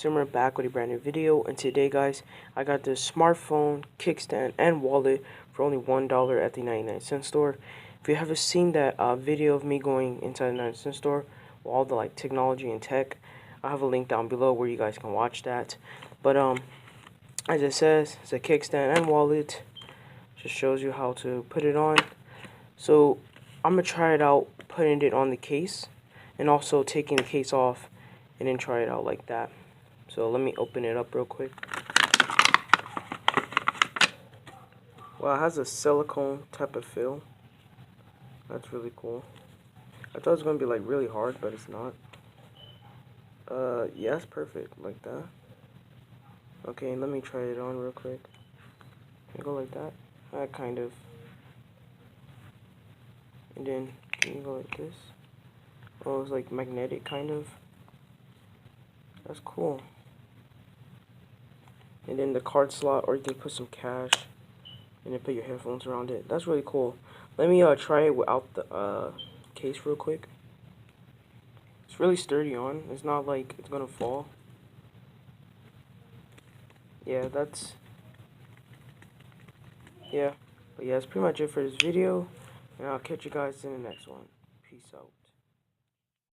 Simmer back with a brand new video, and today guys I got this smartphone, kickstand, and wallet for only $1 at the 99-cent store. If you haven't seen that video of me going inside the 99-cent store with all the technology and tech, I have a link down below where you guys can watch that. But as it says, it's a kickstand and wallet. Just shows you how to put it on. So I'm gonna try it out putting it on the case and also taking the case off and then try it out like that. So let me open it up real quick. Wow, it has a silicone type of feel. That's really cool. I thought it was gonna be really hard, but it's not. Yeah, it's perfect like that. Okay, let me try it on real quick. Can you go like that? That kind of. And then can you go like this? Oh, it's like magnetic kind of. That's cool. And then the card slot, or you can put some cash and then put your headphones around it. That's really cool. Let me try it without the case real quick. It's really sturdy on. It's not like it's gonna fall. Yeah, but yeah, that's pretty much it for this video, and I'll catch you guys in the next one. Peace out.